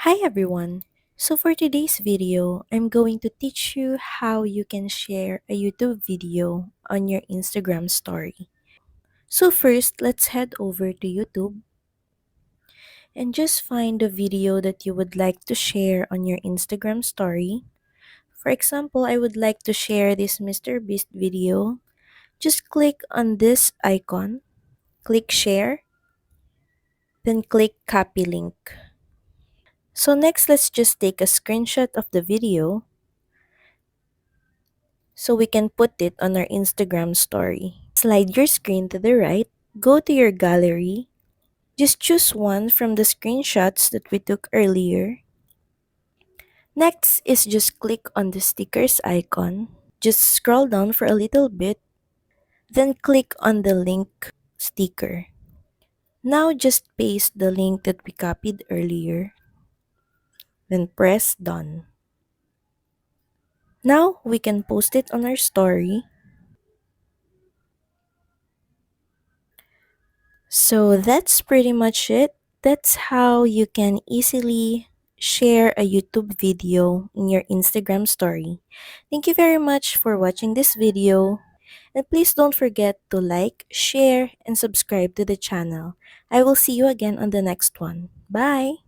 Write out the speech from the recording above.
Hi everyone! So for today's video, I'm going to teach you how you can share a YouTube video on your Instagram story. So first, let's head over to YouTube and just find the video that you would like to share on your Instagram story. For example, I would like to share this Mr. Beast video. Just click on this icon, click share, then click copy link. So next, let's just take a screenshot of the video so we can put it on our Instagram story. Slide your screen to the right, go to your gallery, just choose one from the screenshots that we took earlier. Next is just click on the stickers icon. Just scroll down for a little bit, then click on the link sticker. Now just paste the link that we copied earlier, then press done. Now we can post it on our story. So that's pretty much it. That's how you can easily share a YouTube video in your Instagram story. Thank you very much for watching this video. And please don't forget to like, share, and subscribe to the channel. I will see you again on the next one. Bye!